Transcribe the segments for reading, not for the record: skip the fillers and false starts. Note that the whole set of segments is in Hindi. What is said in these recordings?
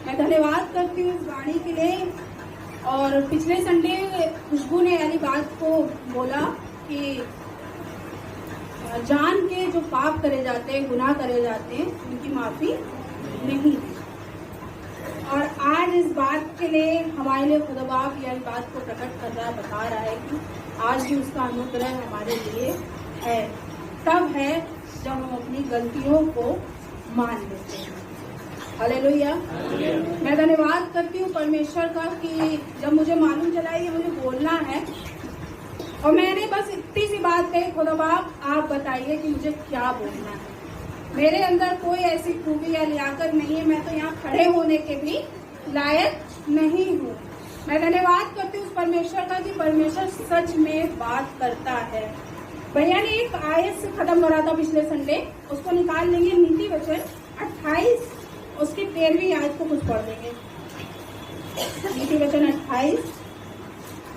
मैं धन्यवाद करती हूँ इस वाणी के लिए। और पिछले संडे खुशबू ने यानी बात को बोला कि जान के जो पाप करे जाते हैं, गुनाह करे जाते हैं, उनकी माफी नहीं। और आज इस बात के लिए हमारे लिए खुदा बाप यह बात को प्रकट कर रहा है, बता रहा है कि आज भी उसका अनुग्रह हमारे लिए है। तब है जब हम अपनी गलतियों को मान लेते हैं। हालेलुया। मैं धन्यवाद करती हूँ परमेश्वर का कि जब मुझे मालूम चला ये मुझे बोलना है और मैंने बस इतनी सी बात कही, खुदा बाप आप बताइए कि मुझे क्या बोलना है। मेरे अंदर कोई ऐसी खूबी या लियाकत नहीं है, मैं तो यहाँ खड़े होने के भी लायक नहीं हूँ। मैं धन्यवाद करती हूँ उस परमेश्वर का कि परमेश्वर सच में बात करता है। भैया ने एक आयत से खत्म करा था पिछले संडे, उसको निकाल लेंगे। नीति वचन 28 उसकी 13वीं आयत को कुछ पढ़ देंगे। नीति वचन 28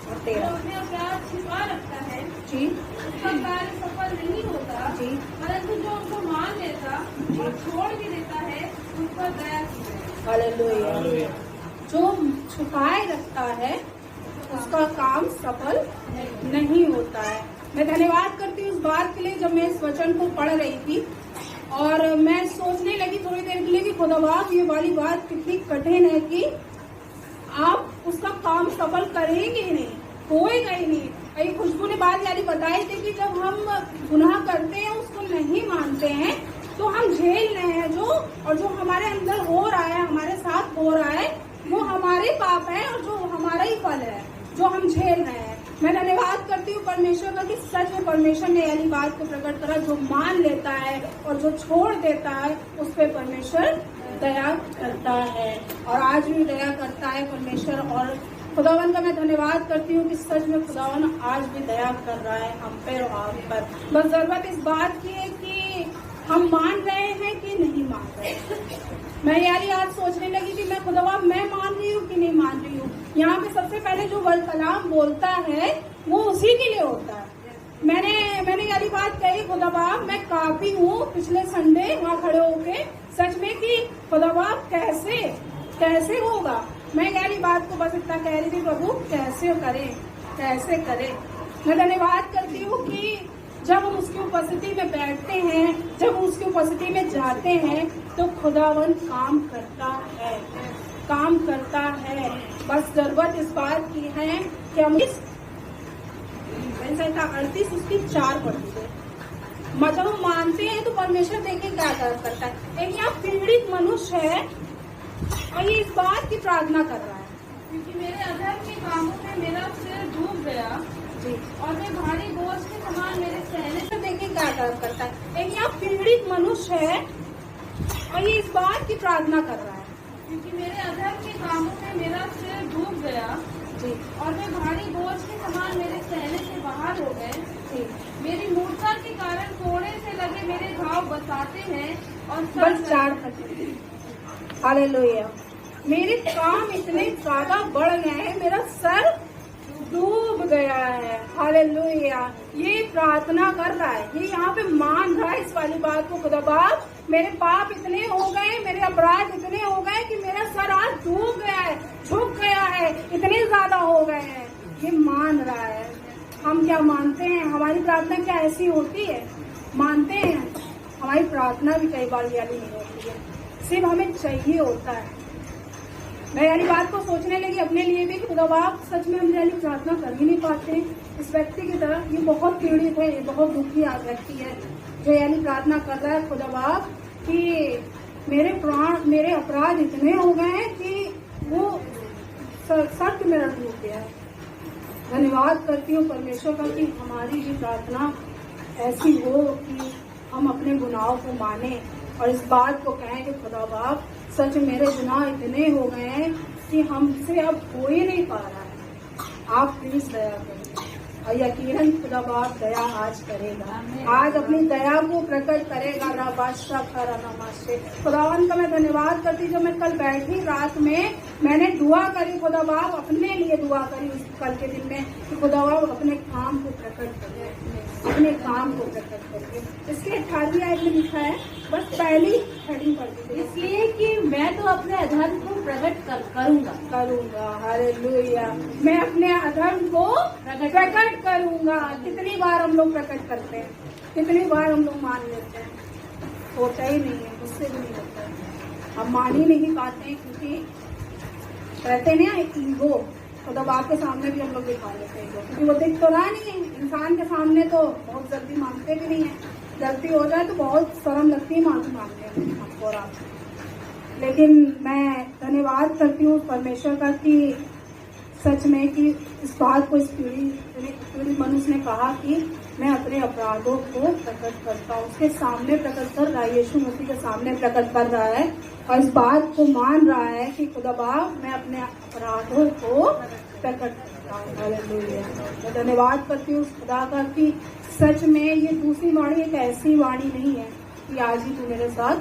और 13। अपने अपराध छिपा रखता है जी, उसका कार्य सफल नहीं होता जी, परंतु जो उनको मान लेता और छोड़ भी देता है उस पर दया की है। हालेलुया। जो छुपाए रखता है उसका काम सफल नहीं होता है। मैं धन्यवाद करती हूँ उस बात के लिए। जब मैं इस वचन को पढ़ रही थी और मैं सोचने लगी थोड़ी देर के लिए कि खुदा बाप ये वाली बात कितनी कठिन है कि आप उसका काम सफल करेंगे ही नहीं, होएगा ही नहीं। अभी खुशबू ने बात यानी बताई थी कि जब हम गुनाह करते हैं, उसको नहीं मानते हैं, तो हम झेल रहे हैं और जो हमारे अंदर हो रहा है, हमारे साथ हो रहा है, वो हमारे पाप है और जो हमारा ही फल है जो हम झेल रहे हैं। मैं धन्यवाद करती हूँ परमेश्वर का कि सच में परमेश्वर ने यानी बात को प्रकट करा। जो मान लेता है और जो छोड़ देता है उस पर परमेश्वर दया करता है और आज भी दया करता है परमेश्वर। और खुदावन का मैं धन्यवाद करती हूँ कि सच में खुदावन आज भी दया कर रहा है हम पे और आप पर। बस जरूरत इस बात की है कि हम मान रहे हैं कि नहीं मान रहे। मैं यानी आज सोचने लगी कि मैं खुदावन मैं मान रही हूँ कि नहीं मान रही हूँ। यहाँ पे सबसे पहले जो कलाम बोलता है वो उसी के लिए होता है। मैंने यानी बात कही, खुदा बाप मैं काफी हूँ पिछले संडे वहाँ खड़े होके सच में कि खुदा बाप कैसे होगा। मैं यानी बात को बस इतना कह रही थी, प्रभु कैसे करें। मैं धन्यवाद करती हूँ कि जब हम उसकी उपस्थिति में बैठते हैं, जब हम उसकी उपस्थिति में जाते हैं तो खुदावन काम करता है। बस जरूरत इस बात की है कि हम इस 38 उसकी 4 पढ़ती है। जब हम मानते हैं तो परमेश्वर देखिए क्या करता है। एक यहाँ पीड़ित मनुष्य है और ये इस बात की प्रार्थना कर रहा है क्योंकि मेरे अधर्म के कामों में मेरा सिर डूब गया जी, और मैं भारी बोझ के समान मेरे सहने तो देखिए क्या करता है। एक यहाँ पीड़ित मनुष्य है और ये इस बात की प्रार्थना कर रहा है क्योंकि मेरे अधर्म के कामों में मेरा सिर डूब गया जी, और मैं भारी बोझ के समान मेरे सहने से बाहर हो गए। जी। मेरी मूर्खता के कारण कोड़े से लगे मेरे घाव बताते हैं और बस 4 खत्म। हालेलुया। मेरे काम इतने ज्यादा बढ़ गए हैं, मेरा सर डूब गया है। हालेलुया। ये प्रार्थना कर रहा है, ये यहाँ पे मान रहा है इस वाली बात को। खुदा बाप मेरे पाप इतने हो गए, मेरे अपराध इतने हो गए कि मेरा सर आज डूब गया है, झुक गया है, इतने ज्यादा हो गए हैं। ये मान रहा है। हम क्या मानते हैं? हमारी प्रार्थना क्या ऐसी होती है? मानते हैं? हमारी प्रार्थना भी कई बार वाली नहीं होती है, सिर्फ हमें चाहिए होता है। मैं यानी बात को सोचने लगी अपने लिए भी कि खुदा बाप सच में हम यानी प्रार्थना कर ही नहीं पाते। इस व्यक्ति की तरह ये बहुत पीड़ित है, ये बहुत दुखी व्यक्ति है जो यानी प्रार्थना कर रहा है, खुदा बाप कि मेरे अपराध इतने हो गए हैं कि वो सत्य मेरा डूब गया है। धन्यवाद करती हूँ परमेश्वर का कि हमारी भी प्रार्थना ऐसी हो कि हम अपने गुनाहों को माने और इस बात को कहें कि खुदा बाप सच मेरे गुनाह इतने हो गए हैं कि हमसे अब हो ही नहीं पा रहा है। आप प्लीज दया करें और यकीनन खुदा बाप दया आज करेगा, आज अपनी दया को प्रकट करेगा। खुदावन का मैं धन्यवाद करती। जब मैं कल बैठी रात में मैंने दुआ करी, खुदा बाप अपने लिए दुआ करी उस कल के दिन में कि खुदा बाप अपने काम को प्रकट करे, अपने काम को प्रकट करके। इसके 18वीं आयत में लिखा है, बस पहली हेडिंग पढ़ती थी, इसलिए कि मैं तो अपने अधर्म को करूंगा। हालेलुया। मैं अपने अधर्म को प्रकट करूंगा। कितनी बार हम लोग प्रकट करते हैं, कितनी बार हम लोग मान लेते हैं, होता ही नहीं है, मुझसे भी नहीं होता है। हम मान ही नहीं पाते हैं क्योंकि कहते हैं ना ईगो, तो दबा के सामने भी हम लोग दिखा लेते हैं क्योंकि वो दिख तो रहा नहीं है। इंसान के सामने तो बहुत जल्दी मानते भी नहीं है, गलती हो जाए तो बहुत शर्म लगती है माफी मांगते हैं हमको और आपको। लेकिन मैं धन्यवाद करती हूँ परमेश्वर का कि सच में कि इस बात को इस पीढ़ी मनुष्य ने कहा कि मैं अपने अपराधों को प्रकट करता हूँ, उसके सामने प्रकट कर रहा है, यीशु मसीह के सामने प्रकट कर रहा है और इस बात को मान रहा है कि खुदा बाप मैं अपने अपराधों को प्रकट करता हूँ। हालेलुया। मैं धन्यवाद करती हूँ उस खुदा का कि सच में ये दूसरी वाणी एक ऐसी वाणी नहीं है कि आज ही तू मेरे साथ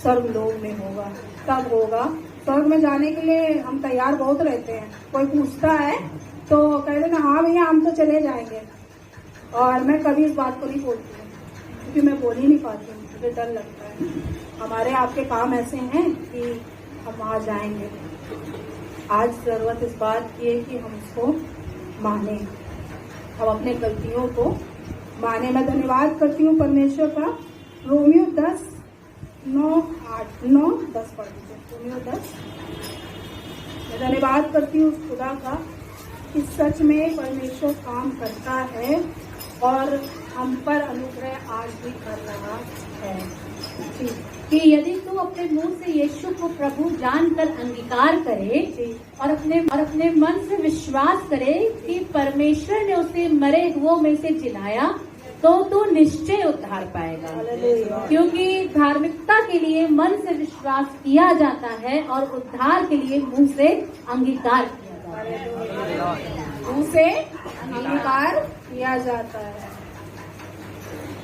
स्वर्गलोक में होगा, तब होगा। स्वर्ग में जाने के लिए हम तैयार बहुत रहते हैं, कोई पूछता है तो कह देना हाँ भैया हम तो चले जाएंगे, और मैं कभी इस बात को नहीं बोलती हूँ क्योंकि मैं बोल ही नहीं पाती हूँ, मुझे डर लगता है। हमारे आपके काम ऐसे हैं कि हम वहाँ जाएंगे। आज जरूरत इस बात की है कि हम उसको माने, हम अपने गलतियों को माने। मैं धन्यवाद करती हूँ परमेश्वर का। रोमियो 10:9-10 पढ़ दीजिए। रोमियो 10। मैं धन्यवाद करती हूँ उस खुदा का कि सच में परमेश्वर काम करता है और हम पर अनुग्रह आज भी कर रहा है कि यदि तू अपने मुंह से यीशु को प्रभु जानकर अंगीकार करे और अपने मन से विश्वास करे कि परमेश्वर ने उसे मरे हुओं में से जिलाया तो तू निश्चय उद्धार पाएगा। क्योंकि धार्मिकता के लिए मन से विश्वास किया जाता है और उद्धार के लिए मुंह से अंगीकार किया जाता है। मुंह से अंगीकार किया जाता है।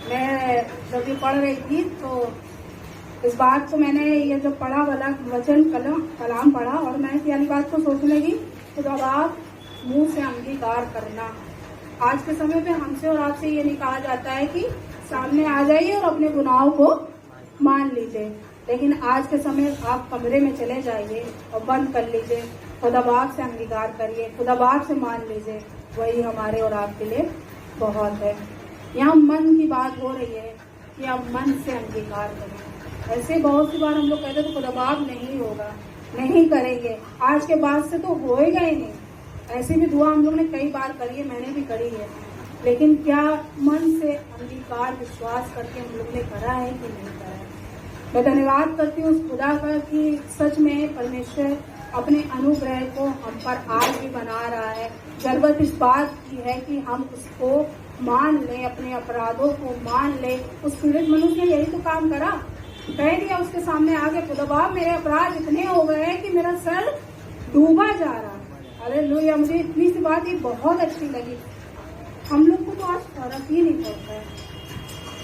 मैं जब ये पढ़ रही थी तो इस बात को मैंने ये जो पढ़ा वाला वचन कलाम पढ़ा और मैं इस वाली बात को सोचने लगी तो जब आप मुंह से अंगीकार करना, आज के समय पे हमसे और आपसे ये नहीं कहा जाता है कि सामने आ जाइए और अपने गुनाहों को मान लीजिए, लेकिन आज के समय आप कमरे में चले जाइए और बंद कर लीजिए, खुदा बाप से अंगीकार करिए, खुदा बाप से मान लीजिए, वही हमारे और आपके लिए बहुत है। यहाँ मन की बात हो रही है कि आप मन से अंगीकार करें। ऐसे बहुत सी बार हम लोग कहते तो खुदा बाप नहीं होगा, नहीं करेंगे, आज के बाद से तो होएगा ही नहीं। ऐसी भी दुआ हम लोग ने कई बार करी है, मैंने भी करी है, लेकिन क्या मन से अंगीकार विश्वास करके हम लोग ने करा है कि नहीं करा है। मैं धन्यवाद करती हूँ उस खुदा का कि सच में परमेश्वर अपने अनुग्रह को हम पर आज भी बना रहा है। जरूरत इस बात की है कि हम उसको मान लें, अपने अपराधों को मान लें। उस पीड़ित मनुष्य ने यही तो काम करा, कह दिया उसके सामने आगे खुदा बाप मेरे अपराध इतने हो गए हैं कि मेरा सर डूबा जा रहा है। हालेलुया। मुझे इतनी सी बात ये बहुत अच्छी लगी। हम लोग को तो आज फर्क ही नहीं पड़ता है,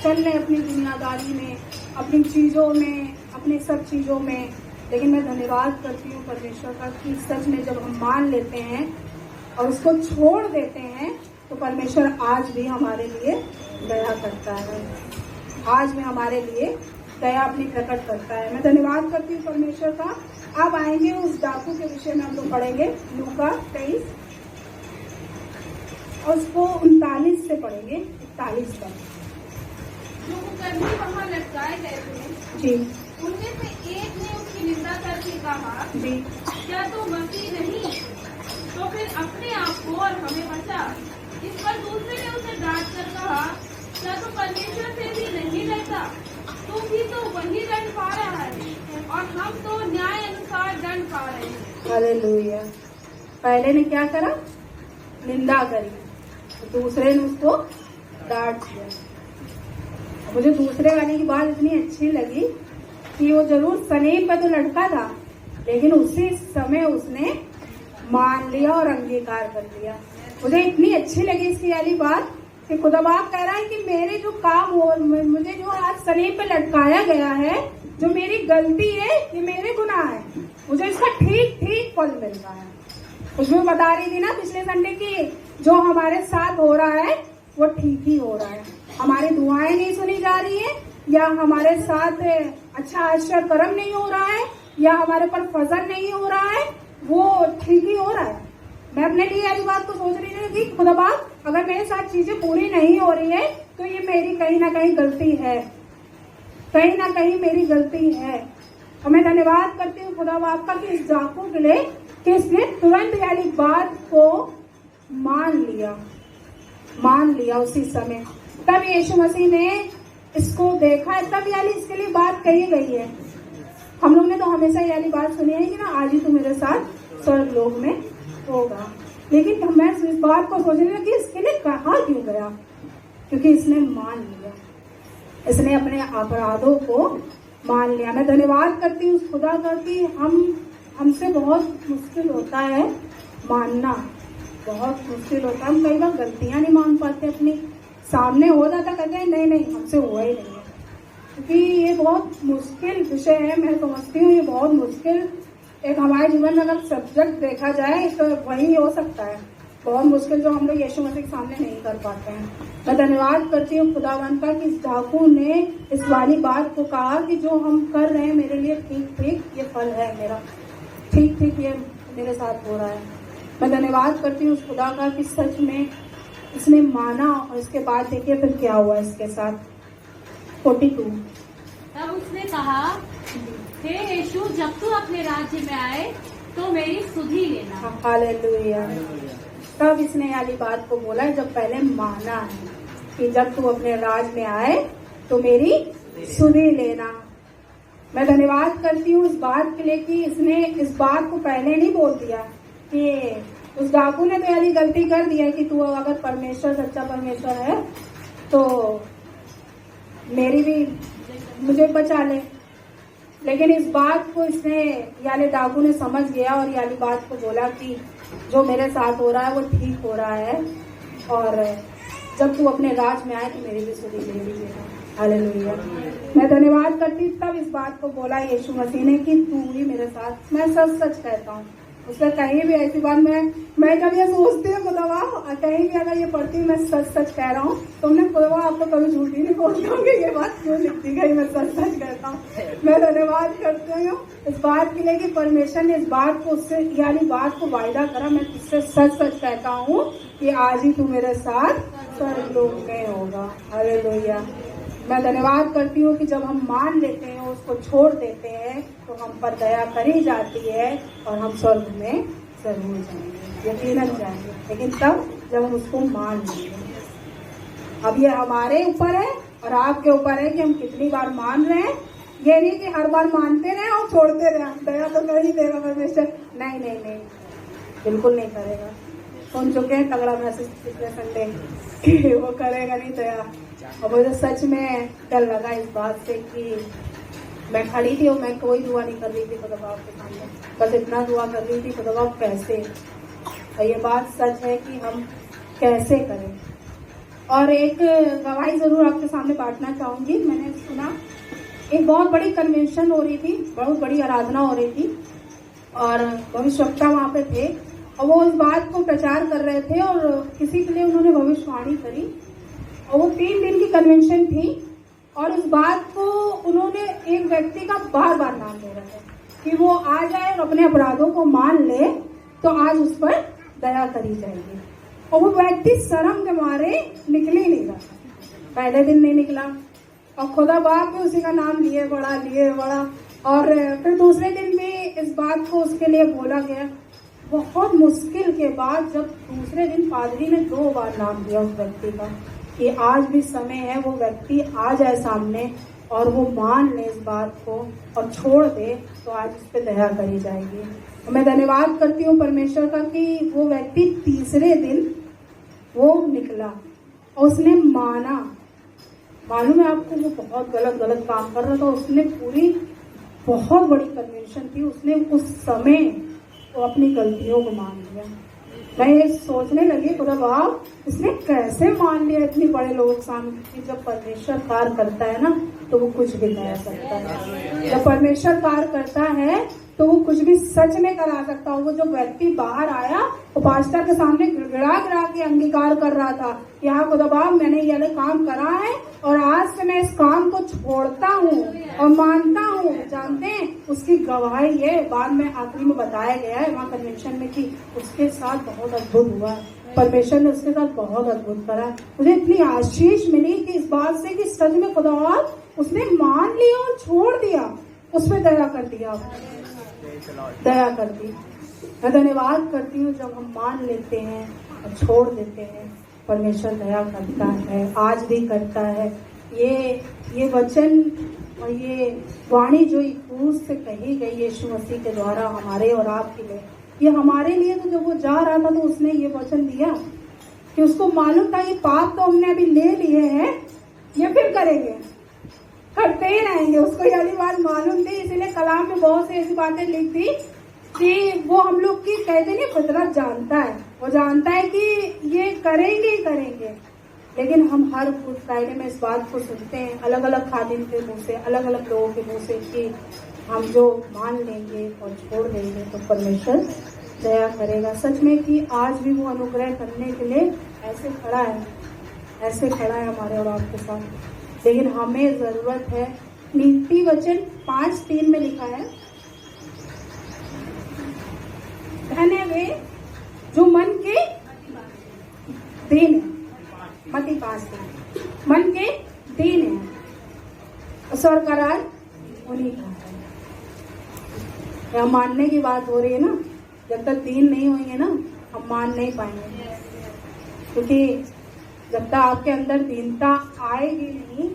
चल रहे अपनी दुनियादारी में, अपनी चीजों में, अपनी सब चीजों में, लेकिन मैं धन्यवाद करती हूँ परमेश्वर का कि सच में जब हम मान लेते हैं और उसको छोड़ देते हैं तो परमेश्वर आज भी हमारे लिए दया करता है, आज भी हमारे लिए दया अपनी प्रकट करता है। मैं धन्यवाद करती हूँ परमेश्वर का। आप आएंगे उस डाकू के विषय में हम लोग पढ़ेंगे लूका 23 और उसको 39 से पढ़ेंगे 41 तक। जो कुकर्मी वहाँ लटकाए गए थे जी उनमें से एक ने उसकी निंदा करके कहा, जी क्या तो मसीह नहीं तो फिर अपने आप को और हमें बचा। इस पर दूसरे ने उसे डांट कर कहा, क्या तो परमेश्वर से भी नहीं डरता, तू भी तो वही दंड पा रहा है और हम तो न्याय अनुसार दंड पा रहे हैं। हालेलुया। पहले ने क्या करा? निंदा करी, तो दूसरे ने उसको डांट दिया। मुझे दूसरे वाले की बात इतनी अच्छी लगी कि वो जरूर सलीब पे तो लटका था, लेकिन उसी समय उसने मान लिया और अंगीकार कर लिया। मुझे इतनी अच्छी लगी इसकी वाली बात कि खुदा बाप कह रहा है कि मेरे जो काम हो, मुझे जो आज सलीब पे लटकाया गया है, जो मेरी गलती है, ये मेरे गुनाह है, मुझे इसका ठीक ठीक फल मिल रहा है। उसमें बता रही थी ना पिछले संडे की, जो हमारे साथ हो रहा है वो ठीक ही हो रहा है। हमारी दुआएं नहीं सुनी जा रही है या हमारे साथ अच्छा आश्चर्य कर्म नहीं हो रहा है, या हमारे पर फजल नहीं हो रहा है, वो ठीक ही हो रहा है। मैं अपने लिए वाली बात को सोच रही थी कि खुदा बाप अगर मेरे साथ चीजें पूरी नहीं हो रही है तो ये मेरी कहीं ना कहीं गलती है, कहीं ना कहीं मेरी गलती है। और मैं धन्यवाद करती हूँ खुदा बाप का कि इस डाकू के लिए कि इसने तुरंत वाली बात को मान लिया उसी समय। तब यीशु मसीह ने इसको देखा है, तब यानी इसके लिए बात कही गई है। हम लोग ने तो हमेशा यानी बात सुनी है कि ना आज ही तू मेरे साथ स्वर्ग लोक में होगा, लेकिन मैं इस बात को सोच रही हूँ कि इसके लिए कहा क्यों गया, क्योंकि इसने मान लिया, इसने अपने अपराधों को मान लिया। मैं धन्यवाद करती हूँ उस खुदा का कि हमसे बहुत मुश्किल होता है मानना, बहुत मुश्किल होता है। हम कई बार गलतियां नहीं मान पाते, अपनी सामने हो जाता कहते हैं नहीं हमसे हुआ ही नहीं है, क्योंकि ये बहुत मुश्किल विषय है। मैं समझती हूँ ये बहुत मुश्किल एक हमारे जीवन में अगर सब्जेक्ट देखा जाए तो वही हो सकता है, बहुत मुश्किल जो हम लोग यीशु मसीह के सामने नहीं कर पाते हैं। मैं धन्यवाद करती हूँ खुदावन का कि इस डाकू ने इस वाली बात को कहा कि जो हम कर रहे हैं मेरे लिए ठीक ये फल है मेरा, ठीक ये मेरे साथ हो रहा है। मैं धन्यवाद करती हूँ उस खुदा का कि सच में इसने माना और इसके बाद देखिए फिर क्या हुआ इसके साथ। 42 तब उसने कहा, हे यीशु, जब तू अपने राज्य में आए तो मेरी सुधि लेना। हालेलुया। तब इसने वाली बात को बोला जब पहले माना है कि जब तू अपने राज में आए तो मेरी सुधि लेना। मैं धन्यवाद करती हूँ इस बात के लिए कि इसने इस बात को पहले नहीं बोल दिया कि उस डाकू ने तो यानी गलती कर दी है कि तू अगर परमेश्वर सच्चा परमेश्वर है तो मेरी भी मुझे बचा ले, लेकिन इस बात को इसने यानी डाकू ने समझ गया और यानी बात को बोला कि जो मेरे साथ हो रहा है वो ठीक हो रहा है और जब तू अपने राज में आए तो मेरी भी सुधि ले लीजिएगा। हालेलुया। मैं धन्यवाद करती तब इस बात को बोला यीशु मसीह ने कि तू ही मेरे साथ, मैं सच कहता हूँ। उसका कहीं भी ऐसी बात मैं जब ये सोचती हूँ खुदावा कहीं भी अगर ये पढ़ती हूँ मैं सच कह रहा हूँ तो हमने खुदावा आपको कभी झूठी नहीं बोलती हूँ कि ये बात क्यों लिखती गई, मैं सच कहता हूँ। मैं धन्यवाद करती हूँ इस बात के लिए कि परमेश्वर ने इस बात को उससे यानी बात को वायदा करा। मैं तुझसे सच कहता हूँ कि आज ही तू मेरे साथ स्वर्ग लोक में होगा। हालेलुया। मैं धन्यवाद करती हूँ कि जब हम मान लेते हैं उसको छोड़ देते हैं तो हम पर दया करी जाती है और हम स्वर्ग में जरूर जाएंगे, यकीनन जाएंगे, लेकिन तब जब हम उसको मान लेंगे। अब ये हमारे ऊपर है और आपके ऊपर है कि हम कितनी बार मान रहे हैं। ये नहीं कि हर बार मानते रहे और छोड़ते रहे, दया तो कर ही देगा परमेश्वर, नहीं बिल्कुल नहीं करेगा। सुन चुके हैं तगड़ा मैसेज पिछले संडे वो करेगा नहीं दया। और मुझे सच में डर लगा इस बात से कि मैं खड़ी थी और मैं कोई दुआ नहीं कर रही थी खुदा बाप के सामने, बस इतना दुआ कर रही थी खुदा बाप कैसे। और ये बात सच है कि हम कैसे करें। और एक गवाही जरूर आपके सामने बांटना चाहूंगी। मैंने सुना एक बहुत बड़ी कन्वेंशन हो रही थी, बहुत बड़ी आराधना हो रही थी और भविष्यवक्ता वहाँ पे थे और वो इस बात को प्रचार कर रहे थे और किसी के लिए उन्होंने भविष्यवाणी करी और वो 3 दिन की कन्वेंशन थी और इस बात को उन्होंने एक व्यक्ति का बार नाम ले रहे थे कि वो आ जाए और अपने अपराधों को मान ले तो आज उस पर दया करी जाएगी। और वो व्यक्ति शर्म के मारे निकल ही नहीं रहा, पहले दिन नहीं निकला और खुदा बाप भी उसी का नाम लिए बड़ा और फिर दूसरे दिन भी इस बात को उसके लिए बोला गया। बहुत मुश्किल के बाद जब दूसरे दिन पादरी ने 2 बार नाम लिया उस व्यक्ति का कि आज भी समय है वो व्यक्ति आ जाए सामने और वो मान ले इस बात को और छोड़ दे तो आज उस पर दया करी जाएगी। मैं धन्यवाद करती हूँ परमेश्वर का कि वो व्यक्ति तीसरे दिन वो निकला और उसने माना। मालूम है आपको वो बहुत गलत काम कर रहा था, उसने पूरी बहुत बड़ी कन्वेंशन थी, उसने उस समय वो अपनी गलतियों को मान लिया। मैं ये सोचने लगी खुदा बाप इसने कैसे मान लिया इतनी बड़े लोगों के सामने। जब परमेश्वर कार्य करता है ना तो वो कुछ भी करा सकता है, जब परमेश्वर कार्य करता है तो वो कुछ भी सच में करा सकता है। वो जो व्यक्ति बाहर आया वो पास्टर के सामने गिड़ा के अंगीकार कर रहा था कि हाँ खुदा बाप मैंने ये काम करा है और आज से मैं इस काम को छोड़ता हूँ और मानता हूँ। जानते हैं उसकी गवाही ये बाद में आखिरी में बताया गया है वहाँ कन्वेंशन में कि उसके साथ बहुत अद्भुत हुआ है, परमेश्वर ने उसके साथ बहुत अद्भुत करा। मुझे इतनी आशीष मिली कि इस बात से कि सच में खुदा उसने मान लिया और छोड़ दिया, उसमें दया कर दिया, दया कर दी। मैं धन्यवाद करती हूँ जब हम मान लेते हैं और छोड़ देते हैं, परमेश्वर दया करता है, आज भी करता है। ये वचन और ये वाणी जो क्रूस से कही गई यीशु मसीह के द्वारा हमारे और आपके लिए, ये हमारे लिए तो जब वो जा रहा था तो उसने ये वचन दिया कि उसको मालूम था ये पाप तो हमने अभी ले लिए हैं, ये फिर करेंगे, करते ही रहेंगे। उसको ये वाली बात मालूम थी, इसीलिए कलाम में बहुत सी ऐसी बातें लिख दी कि वो हम लोग की कहते नहीं फितरत जानता है, वो जानता है कि ये करेंगे ही करेंगे। लेकिन हम हर गुड फ्राइडे में इस बात को सुनते हैं अलग अलग खादिम के मुंह से, अलग अलग लोगों के मुंह से कि हम जो मान लेंगे और छोड़ देंगे तो परमेश्वर दया करेगा। सच में कि आज भी वो अनुग्रह करने के लिए ऐसे खड़ा है, ऐसे खड़ा है हमारे और आपके साथ। लेकिन हमें जरूरत है। नीति वचन 5:3 में लिखा है, धन्य वे जो मन के दीन है, मत्ती 5:3, मन के दीन है, स्वर्ग का राज उन्हीं का है। यह मानने की बात हो रही है ना, जब तक दीन नहीं होंगे ना हम मान नहीं पाएंगे, क्योंकि जब तक आपके अंदर दीनता आएगी नहीं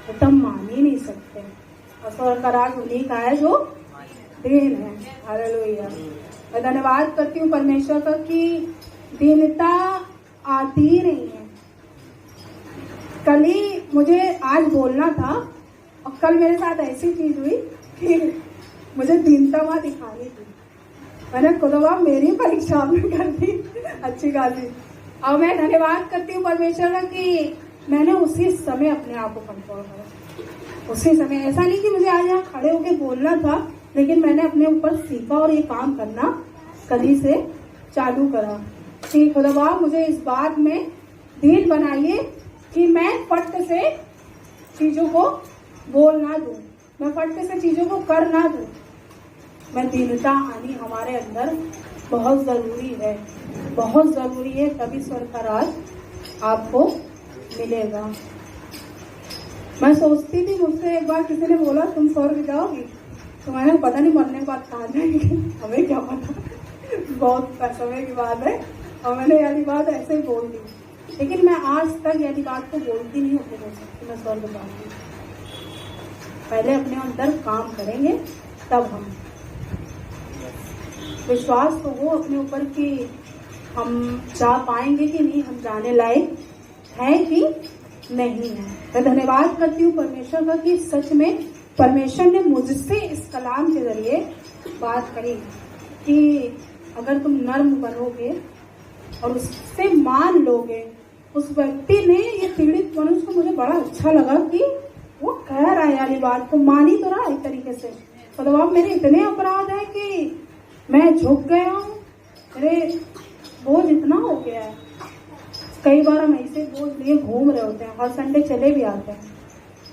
तो तुम मान ही नहीं सकते। और स्वर्ग का राज उन्हीं का है जो दीन है। हालेलुया। मैं धन्यवाद करती हूँ परमेश्वर का कि दीनता आती ही नहीं है। कल ही मुझे आज बोलना था और कल मेरे साथ ऐसी चीज हुई कि मुझे दीनता वहां दिखानी थी। मैंने खुदा मेरी परीक्षा में कर दी अच्छी खासी। और मैं धन्यवाद करती हूँ परमेश्वर का कि मैंने उसी समय अपने आप को कंट्रोल करा। उसी समय, ऐसा नहीं कि मुझे आज यहाँ खड़े होकर बोलना था, लेकिन मैंने अपने ऊपर सीखा और ये काम करना कभी से चालू करा कि खुदा मुझे इस बात में दीन बनाइए कि मैं फट से चीजों को बोल ना दूं, मैं फट से चीजों को कर ना दूं। मैं दीनता आनी हमारे अंदर बहुत जरूरी है, बहुत जरूरी है, तभी स्वर्ग का राज आपको मिलेगा। मैं सोचती थी, मुझसे एक बार किसी ने बोला तुम स्वर्ग जाओगी, तो मैंने पता नहीं मरने के बाद कहा जाएंगे, हमें क्या पता, बहुत समय की बात है। और मैंने यानी बात ऐसे ही बोल दी, लेकिन मैं आज तक यानी बात को बोलती नहीं अपने को कि मैं स्वर्ग जाऊंगी। पहले अपने अंदर काम करेंगे तब हम विश्वास तो हो अपने ऊपर कि हम जा पाएंगे कि नहीं, हम जाने लायक है कि नहीं है। मैं धन्यवाद करती हूँ परमेश्वर का कि सच में परमेश्वर ने मुझसे इस कलाम के जरिए बात करी कि अगर तुम नर्म बनोगे और उससे मान लोगे। उस व्यक्ति ने, ये पीड़ित मनुष्य को मुझे बड़ा अच्छा लगा कि वो कह रहा है यार ये बात को मान ही तो रहा है एक तरीके से। मतलब मेरे इतने अपराध है कि मैं झुक गया हूँ, मेरे बोझ इतना हो गया है। कई बार हम ऐसे बोझ लिए घूम रहे होते हैं, हर संडे चले भी आते हैं,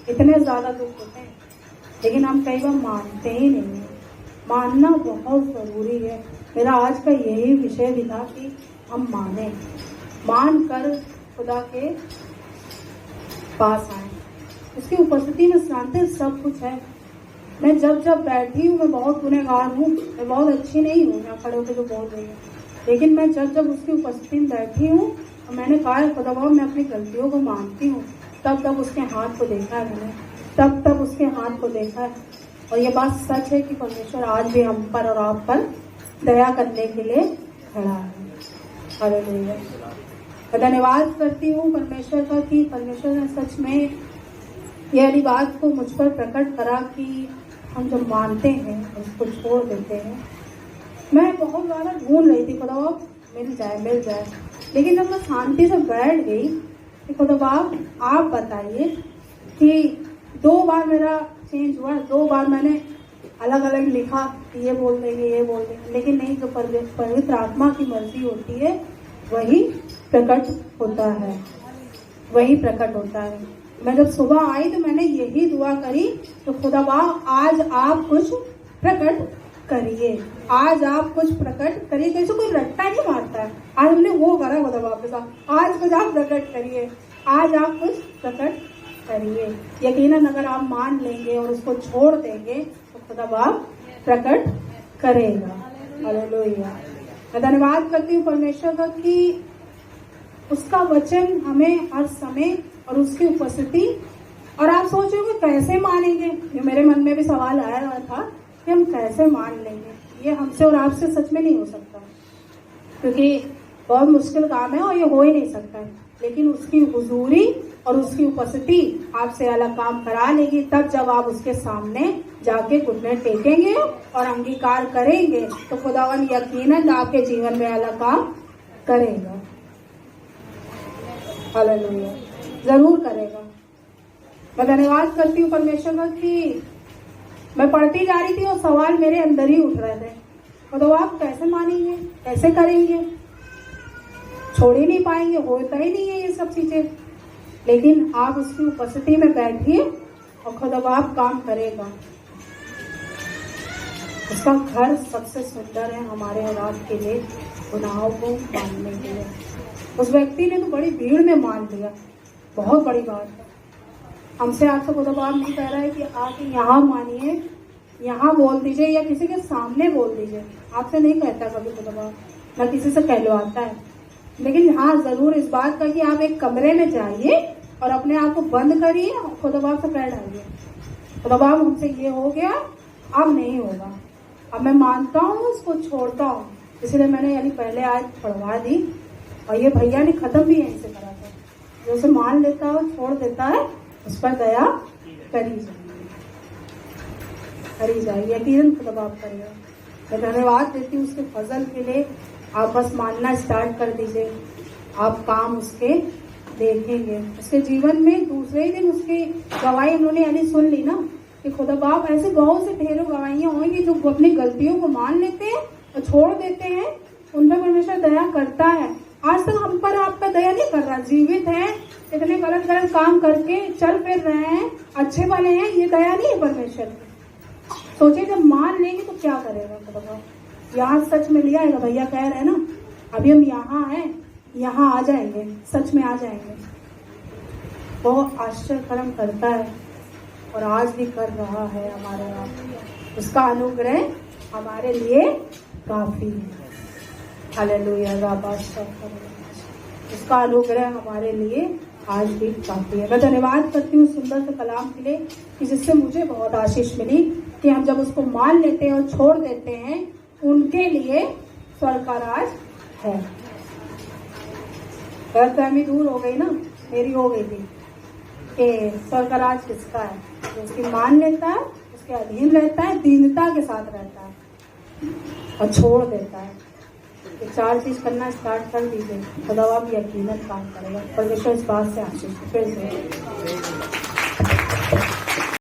इतने ज्यादा दुख होते हैं, लेकिन हम कई बार मानते ही नहीं है। मानना बहुत जरूरी है। मेरा आज का यही विषय भी था कि हम माने, मान कर खुदा के पास आए, उसकी उपस्थिति में जानते सब कुछ है। मैं जब जब बैठी हूँ, मैं बहुत गुनहगार हूँ, मैं बहुत अच्छी नहीं हूँ, मैं खड़े होकर जो बोल रही हूँ, लेकिन मैं जब जब उसकी उपस्थिति में बैठी हूँ और मैंने कहा खुदा मैं अपनी गलतियों को मानती हूँ, तब तब उसके हाथ को देखा है मैंने, तब तब उसके हाथ को देखा है। और ये बात सच है कि परमेश्वर आज भी हम पर और आप पर दया करने के लिए खड़ा है। हालेलुया। मैं धन्यवाद करती हूँ परमेश्वर का कि परमेश्वर ने सच में ये वाली बात को मुझ पर प्रकट करा कि हम जब मानते हैं उसको छोड़ देते हैं। मैं बहुत ज्यादा ढूंढ रही थी खुदा मिल जाए, लेकिन जब मैं शांति से बैठ गई कि खुदा आप बताइए कि 2 बार मेरा चेंज हुआ, 2 बार मैंने अलग अलग लिखा कि ये बोल देंगे, लेकिन नहीं, जो पवित्र आत्मा की मर्जी होती है वही प्रकट होता है, वही प्रकट होता है। मैं जब सुबह आई तो मैंने यही दुआ करी तो खुदा आज आप कुछ प्रकट करिए, आज आप कुछ प्रकट करिए। कैसे कोई रट्टा नहीं मारता है, आज हमने वो करा खुदा के साथ, आज कुछ आप प्रकट करिए, आज आप कुछ प्रकट करिए। यकीनन अगर आप मान लेंगे और उसको छोड़ देंगे तो खुदा बाप प्रकट करेगा। हालेलुया। मैं धन्यवाद करती हूँ परमेश्वर का कि उसका वचन हमें हर समय और उसकी उपस्थिति। और आप सोचोगे कैसे मानेंगे, ये मेरे मन में भी सवाल आया हुआ था कि हम कैसे मान लेंगे। ये हमसे और आपसे सच में नहीं हो सकता, क्योंकि बहुत मुश्किल काम है और ये हो ही नहीं सकता है। लेकिन उसकी हुजूरी और उसकी उपस्थिति आपसे अलग काम करा लेगी। तब जब आप उसके सामने जाके घुटने टेकेंगे और अंगीकार करेंगे तो खुदावन यकीनन आपके जीवन में अलग काम करेगा। हालेलुया, जरूर करेगा। मैं धन्यवाद करती हूँ परमेश्वर का कि मैं पढ़ती जा रही थी और सवाल मेरे अंदर ही उठ रहे थे। तो आप कैसे मानेंगे, कैसे करेंगे, छोड़ ही नहीं पाएंगे, होता ही नहीं है ये सब चीजें। लेकिन आप उसकी उपस्थिति में बैठिए और खुदा बाप काम करेगा। उसका घर सबसे सुंदर है हमारे और आपके लिए गुनाहों को मानने के लिए। उस व्यक्ति ने तो बड़ी भीड़ में मान लिया, बहुत बड़ी बात है। हमसे आपसे खुदा बाप नहीं कह रहा है कि आप यहाँ मानिए, यहाँ बोल दीजिए या किसी के सामने बोल दीजिए। आपसे नहीं कहता कभी खुदा बाप, न किसी से कहलवाता है। लेकिन हाँ जरूर इस बात का कि आप एक कमरे में जाइए और अपने आप को बंद करिए और खुदा बाप से कह डालिए, खुदा बाप हमसे ये हो गया, अब नहीं होगा, अब मैं मानता हूँ, उसको छोड़ता हूँ। इसलिए मैंने यानी पहले आज पढ़वा दी और ये भैया ने खत्म भी यहीं से करा था। जो उसे मान लेता है, छोड़ देता है, उस पर दया करी जाए, यकीनन खुदा बाप करेगा। मैं धन्यवाद देती हूँ उसके फजल के लिए। आप बस मानना स्टार्ट कर दीजिए, आप काम उसके देखेंगे। उसके जीवन में दूसरे ही दिन उसकी गवाही उन्होंने यानी सुन ली ना कि खुदा बाप ऐसे बहुत से ढेरों गवाहियां होंगी जो अपनी गलतियों को मान लेते हैं और छोड़ देते हैं, उन पर परमेश्वर दया करता है। आज तक हम पर आप पर दया नहीं कर रहा, जीवित हैं, इतने गलत गलत काम करके चल फिर रहे हैं, अच्छे वाले हैं, ये दया नहीं है परमेश्वर की। सोचिए जब मान लेंगे तो क्या करेगा खुदा बाप। यहाँ सच में लिया है, भैया कह रहे हैं ना, अभी हम यहाँ हैं, यहाँ आ जाएंगे, सच में आ जाएंगे। बहुत आश्चर्य कर्म करता है और आज भी कर रहा है हमारे यहाँ। उसका अनुग्रह हमारे लिए काफी है। हालेलुया। उसका अनुग्रह हमारे लिए आज भी काफी है। मैं धन्यवाद करती हूँ सुंदर से कलाम के लिए कि जिससे मुझे बहुत आशीष मिली कि हम जब उसको मान लेते हैं और छोड़ देते हैं, उनके लिए स्वर्ग का राज है। गलतफहमी दूर हो गई ना, मेरी हो गई थी कि स्वर्ग का राज किसका है, जो उसकी मान लेता है, उसके अधीन रहता है, दीनता के साथ रहता है और छोड़ देता है। ये 4 चीज करना स्टार्ट कर दीजिए, खुदा आप यकीनन काम करेगा। परमेश्वर इस बात से आशीष फिर से